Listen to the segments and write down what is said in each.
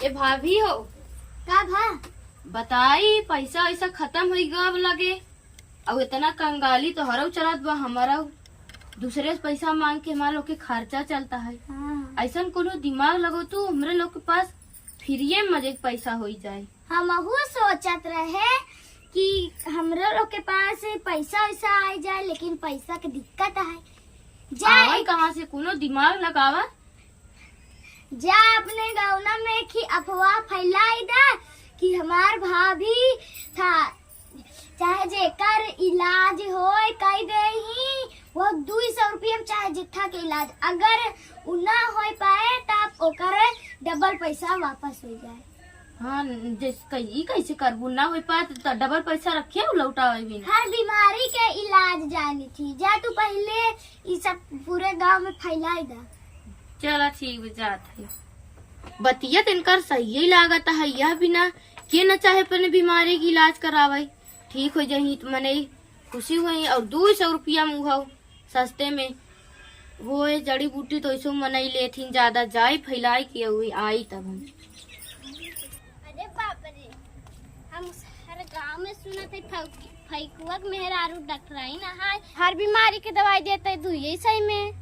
ए भाभी हो का भा बताई पैसा वैसा खत्म हो गब लगे और इतना कंगाली तो हरव चलत बा हमारा दूसरे से पैसा मांग के हमारे लोग के खर्चा चलता है। हाँ। ऐसा कोनो दिमाग लगो तू हमरे लोग के पास फ्रीये में मजे के पैसा हो जाए। हमहू सोचत रहे कि हमरे लोग के पास पैसा वैसा आ जाए, लेकिन पैसा के दिक्कत है। जाए कहाँ से कोनो दिमाग लगावा जा अपने गाँव में कि अफवाह फैलाई दा कि हमार भाभी था चाहे जेकर इलाज हो कई दे ही वो 200 रुपया में चाहे जितना के इलाज अगर उना हो पाए तब ओकर डबल पैसा वापस हो जाए। हाँ कैसे करबू ना हो पाए तो डबल पैसा रखे लौटावे भी हर बीमारी के इलाज जानी थी। जा तू पहले ये सब पूरे गांव में फैलाई दा। चला ठीक जात है बतिया तिनकर सही लागत है। यह बिना के न चाहे अपने बीमारी की इलाज करावे ठीक हो जाही तो मने खुशी हुई और 200 रुपया मुहाव सस्ते में वो जड़ी बूटी तो ऐसे मनई लेथिन ज्यादा जाए फैलाई के हुई आई तब हम। अरे बाप रे हम हर गांव में सुना थे फैकुआ मेहरारू डॉक्टराई ना है हर बीमारी के दवाई देते दुई सही में।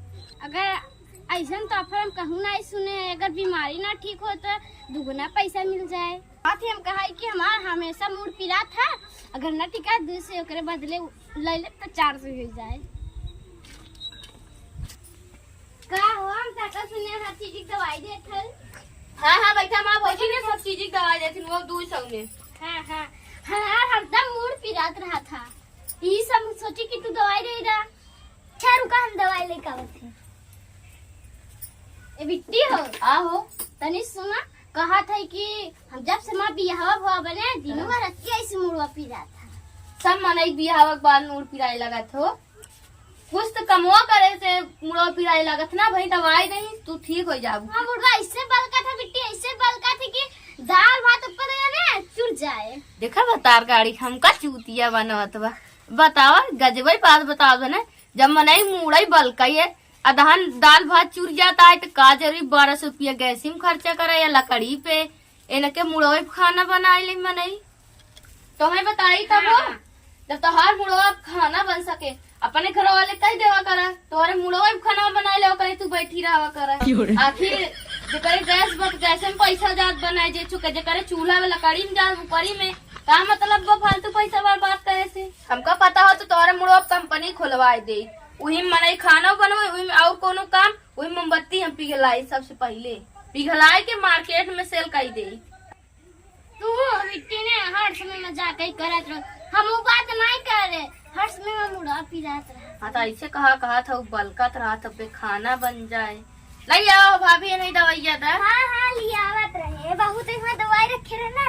अगर ऐसा तो फिर हम कहूँ ना सुने अगर बीमारी ना ठीक हो तो दुगुना पैसा मिल जाए। बात ही हम कहा कि हमारा हमेशा मूड पीरा था अगर न टिका 200 ओकरे बदले ले ले तो 400 हो जाए। का हो हम काका सुने हर चीज की दवाई देत है। हाँ बैठा माँ बैठी ने सब चीज की दवाई देती वो 200 में। हाँ हरदम मूड पिरात रहा था ये सब सोची कि तू दवाई दे रहा। अच्छा रुका हम दवाई लेकर आवत हैं। ए बिट्टी हो आहो तनी सुना कहा था कि हम जब से माँ बियाह हुआ बने दिनों भर रखी ऐसे मुड़वा पिरा था। सब मनई बिहाव के बाद मूड पिराए लगत हो कुछ तो कमवा करे से मुड़वा पिराए लगत ना भाई दवाई नहीं तू ठीक हो जाबू। हाँ मुड़वा ऐसे बलका था बिट्टी ऐसे बलका थी कि दाल भात ऊपर ना चुर जाए। देखा बतार गाड़ी हमका चूतिया बनवत बा बतावा गजबई बात बताओ ना जब मनई मुड़ई बलकई है अदहन दाल भात चूर जाता है तो का जरूरी 1200 रुपया गैसी में खर्चा करे या लकड़ी पे इनके मुड़वे खाना बनाए ले मनई तुम्हें बताई तब हो जब तोहार मुड़वा खाना बन सके अपने घर वाले कह देवा करा तोहरे मुड़वा खाना बनाए ले करे तू बैठी रहा करा। आखिर जेकरे गैस में पैसा जात बनाए जे चुके जेकरे चूल्हा में लकड़ी में जात ऊपरी में का मतलब वो फालतू पैसा बर्बाद करे से हमका पता हो तो तोहरे मुड़वा कंपनी खुलवाए दे वही मनई खाना बनवे वही और कोनो काम वही मोमबत्ती हम पिघलाई सबसे पहले पिघलाई के मार्केट में सेल कर दे। तू बिट्टी ने हर समय मजाक ही करत रह हम वो बात नहीं करे हर समय में मुड़ा पिरात रहा। हाँ तो ऐसे कहा था बलकत रहा था पे खाना बन जाए लाई आओ भाभी नहीं दवाइया था। हाँ लियावत रहे बहुत इसमें दवाई रखे रहे ना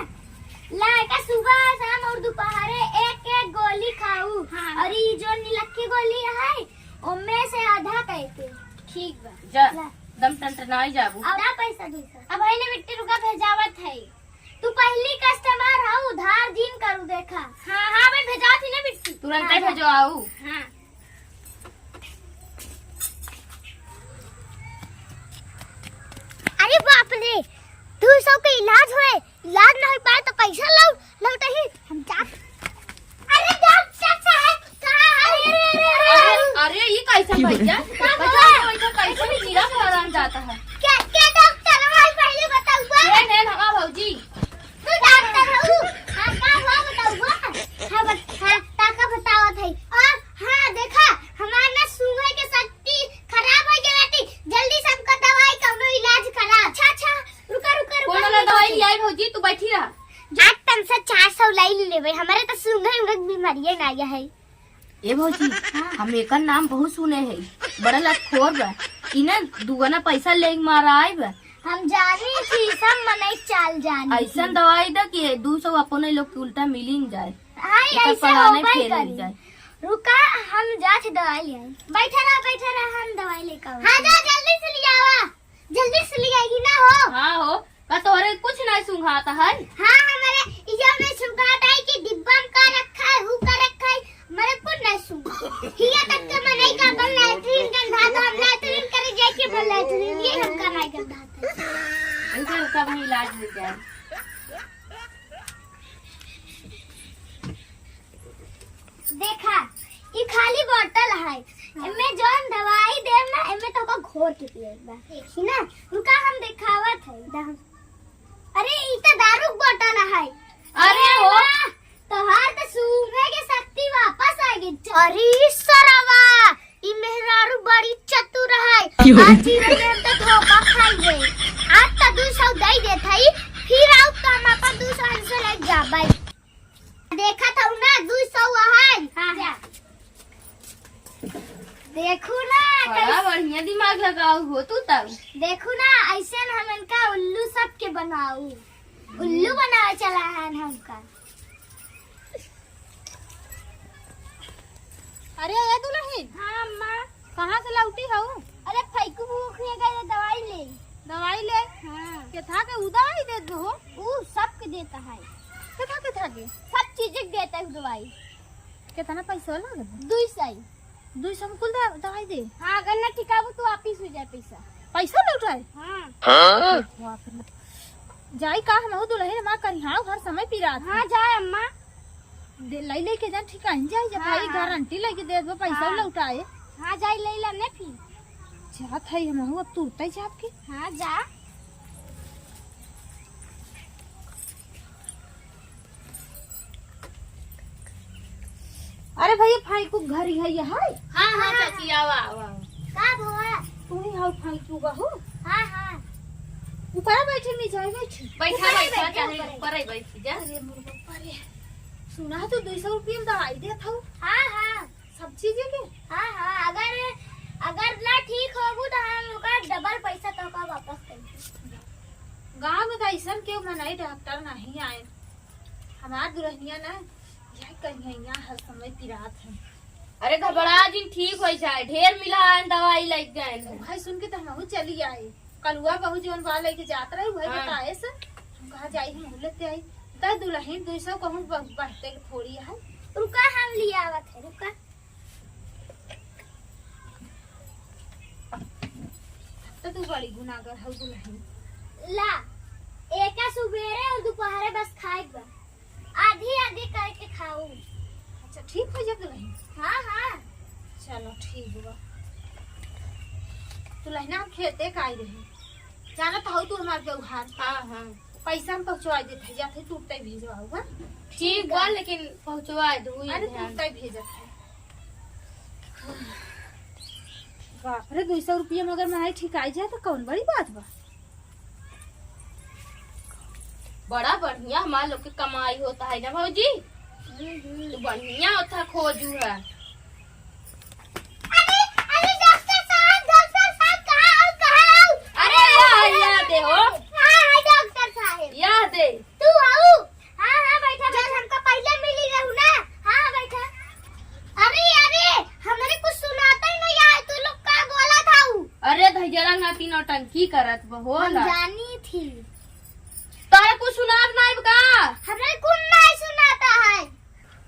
लाका सुबह शाम और दोपहर एक गोली खाऊ। हाँ। और ये जो नीलक्की गोली है उनमें से आधा कहते ठीक बा जा दम टंटनाई जाबू आधा पैसा दूसरा अब है ने मिट्टी रुका भेजावत है तू पहली कस्टमर है उधार दिन करू देखा। हाँ मैं भेजा थी ना मिट्टी तुरंत ही भेजो आऊ। हाँ अरे बाप रे 200 का इलाज होए इलाज ना हो पाए तो पैसा लौटे ही हम जा। अरे डॉक्टर साहब कहां है? अरे ये कैसा भैया पैसा कैसे भी नीरा फराम जाता है क्या डॉक्टर हमारे पहले बताऊंगा नहीं हमारा भौजी तू डॉक्टर हो। हां का हुआ बताऊंगा। हां ताका बतावा थई और हां देखा हमार ना सुबह के शक्ति खराब हो गई जल्दी सबका दवाई कौनो इलाज करा। अच्छा रुका कौन वाला दवाई आई भौजी तू बैठी रहा 8 टन से 400 लाई लेवे हमारे तो सुंघे उंघे बीमारी ना आया है। ए भौजी हम एकर नाम बहुत सुने है बड़ा लखोर बा ई ना दुगना पैसा ले मारा आए बा हम जानी थी सब मने चाल जानी ऐसा दवाई दा कि 200 अपने लोग के उल्टा मिलिन जाए हां ऐसा हो पाई जाए। रुका हम जाके दवाई ले आई। बैठा रहा हम दवाई लेकर हां जा जल्दी से ले आवा जल्दी से ले आएगी ना हो। हाँ हो का तोरे कुछ नहीं सुंघाता है। हां हमारे इजा में सुंघाता है कि डिब्बा में का रखा है हु का रखा है मेरे को नहीं सुंघ हिया तक के मैं नहीं का बन लैट्रिन गंधा तो हम लैट्रिन करे जाके बन लैट्रिन ये हम का नहीं गंधा उधर का वही इलाज हो जाए। देखा ये खाली बोतल है, इनमें जौन दवाई देव ना इनमें तो का घोर के पिएब बा। देखी ना उनका हम दिखावत है। अरे ई तो दारू के बोतल है। अरे हो तोहार तो सूंघे के शक्ति वापस आ गई। अरे सरवा ई मेहरारू बड़ी चतुर है। आज ही हम तो धोखा खाई गए। आज तो 200 दे देत हई, फिर आउ तो हम अपन 200 से ले जाबै। देखा था ना 200 है। हां देखू ना बड़ा बढ़िया दिमाग लगाओ हो तू तब। देखू ना ऐसे हम इनका उल्लू सब के बनाऊ, उल्लू बनावे चला है हमका। अरे ये दुल्हन हाँ अम्मा। कहाँ से लौटी हो? अरे फैकू भूख गए दवाई ले। दवाई ले हाँ के था के उ दवाई दे दो हो वो सब के देता है, के था के सब चीजें देता है दवाई। कितना पैसा लगे? 200। 200 में कुल दवाई दे। हाँ अगर ना ठिकाबू तो वापिस हो जाए पैसा। पैसा लौटाए? हाँ बाप रे। जाई का हम हो दुल्हन मां करिहाओ हर समय पी रात। हाँ जाए अम्मा। दे लै ले के जान ठिकान जाई जब भाई गारंटी लेके दे दो पैसा लौटाए। हाँ जाए ले ला ने फिर। जात है हम हो अब तुरते जाप के। हाँ जा। अरे भैया भाई को घर ही है ये है। हाँ हाँ चाची आवा आवा। का भवा? तू ही हाउ भाई तू का हो। हाँ हाँ ऊपर बैठे नहीं जाए बैठे। बैठा बैठा चाहे ऊपर ही बैठ जा। अरे मोर बाप रे। सुना तो 200 रुपये में दवाई देत हो हाँ हाँ सब चीजें के। हाँ हाँ अगर ना ठीक होगू तो हम ओकर डबल पैसा तो का वापस कर दें। गाँव में तो ऐसा क्यों मनाई डॉक्टर नहीं आए। हमार दुल्हनिया ना यह कन्हैया हर समय पिरात है। अरे घबरा जिन ठीक हो जाए, ढेर मिला है दवाई लग गए। भाई सुन के तो हम चली आए। कलुआ बहू जीवन वाला लेके जात रहे वही हाँ। बताए से हम कहा जाई हम लेते आई तो दुल्हन 200 कहूँ बढ़ते के थोड़ी है। रुका हम लिया आवत है रुका। तो तू बड़ी गुनाहगार हो दुल्हन। ला एका सुबेरे और दोपहरे बस खाए बा, आधी आधी करके खाऊ। अच्छा ठीक हो जब दुल्हन। हाँ हाँ चलो ठीक हुआ। दुल्हन हम खेते का आई रही जाना तो हो तू हमारे व्यवहार। हाँ हाँ पैसा हम पहुँचवा देते जाते टूटते भेजवा। ठीक बा लेकिन पहुँचवा दू। अरे टूटते भेजत है। बाप रे 200 रुपये मगर मैं ठीक आई जाए तो कौन बड़ी बात बा। बड़ा बढ़िया हमारे लोग की कमाई होता है ना भौजी। तो बढ़िया होता खोजू है। अरे डॉक्टर साहब कहाँ? अरे यह दे हो, हाँ डॉक्टर साहब यह दे। तू आओ। हाँ हाँ बैठा जब हमको पहले मिली रहू ना। हाँ बैठा। अरे हमारे कुछ सुनाता ही नहीं आया, तू लोग का बोला था? अरे धैर्य ना तीनों टंकी करत बहो हम ला। जानी थी। तारे कुछ सुनात नहीं का? हमें कुछ नहीं सुनाता है।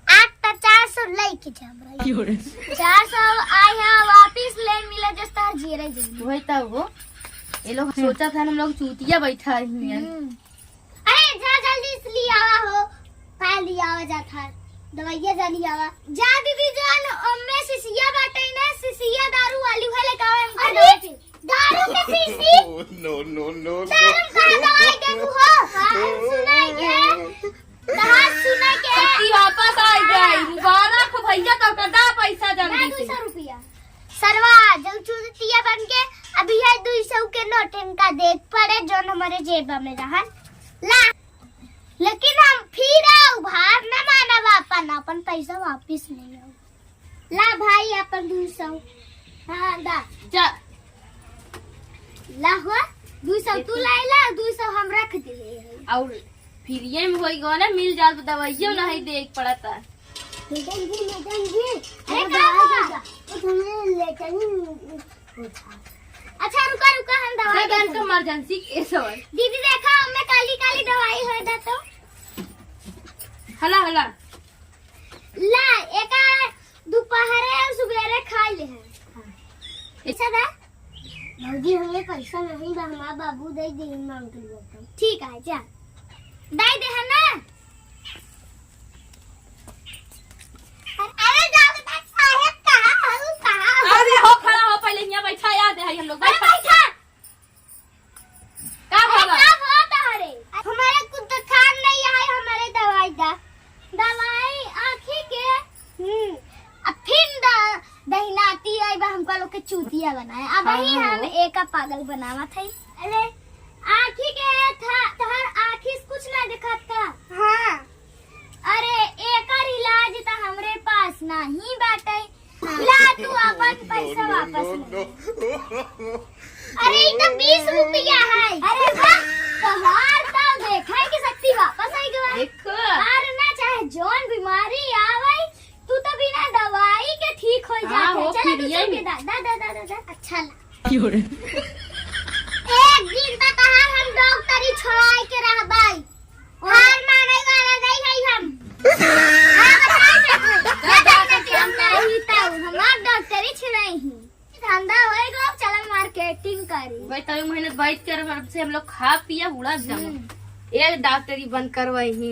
आज तो 400 लेके जा रही। 400 आए हैं वापिस ले मिले जस तार जीरे जी। वही तब वो ये लोग सोचा था हम लोग चूतिया बैठा ही हैं। अरे जा जल्दी से लिया आवा हो। का लिया आवा जाता है दवाइया जा लिया आवा। जा दीदी जान में सिसिया बाटे ना, सिसिया दारू वाली है लेके आवे हमको। अरे दारू के शीशी? No. दारू का दवाई देबू हो? हाँ सुनाइए। कहाँ सुनाइए? शक्ति वापस आ गई। मुबारक हो भैया का कदा पैसा जल्दी से। 200 रुपया सरवा जब चूतिया बन के अभी है 200 के नोट इनका देख पड़े जो हमारे जेबा में रहा ला। लेकिन हम फिर आओ भार न माना अपन अपन पैसा वापिस नहीं आओ। ला भाई अपन 200। हाँ दा जा ला हुआ 200 तू लाई ला 200 हम रख दिए। और फिर ये में होई गो ना मिल जात दवाइयों नहीं देख पड़ता। मैडम जी अरे का तुम्हें लेकर ही। अच्छा रुका हम दवाई बैंक इमरजेंसी केस है। दीदी देखा हमें काली काली दवाई हो दा तो हला ला एका दोपहरे और सुबेरे खा ले है। अच्छा दा भौजी हमें पैसा नहीं बा, हमारा बाबू दे दे मांग के लिए। ठीक है जा दे दे है ना। अरे डॉक्टर साहब कहाँ? अरे हो खड़ा हो, पहले यहाँ बैठा, याद है हम लोग अरे बैठा। का बाबा हमारे कुछ खान नहीं आए, हमारे दवाई दा दवाई आँखी के अब फिर दहिनाती आई बा, हमका लोग के चूतिया बनाए। अब वही हम एक पागल बनावा थे। अरे आँखी के था तहर आँखी से कुछ ना दिखत था। हाँ अरे एक इलाज तो हमरे पास नहीं बाटे। ला तू अपन पैसा वापस ले। अरे ये तो 20 रुपया है। अरे वाह, तोहार तो देखा की शक्ति वापस आई गवा। देखो और ना चाहे जौन बीमारी आवे तू तो बिना दवाई के ठीक हो जाते। चल तू चल के दा अच्छा ला। एक दिन तो तहार हम डॉक्टरी छोड़ाई के रहबाई, हार माने वाला नहीं है हम। हमार डॉक्टरी छिड़ाई ही धंधा होएगा, चल मार्केटिंग करी। भाई तभी मेहनत बैठ कर से हम लोग खा पिया उड़ा जाम, एक डॉक्टरी बंद करवाई ही।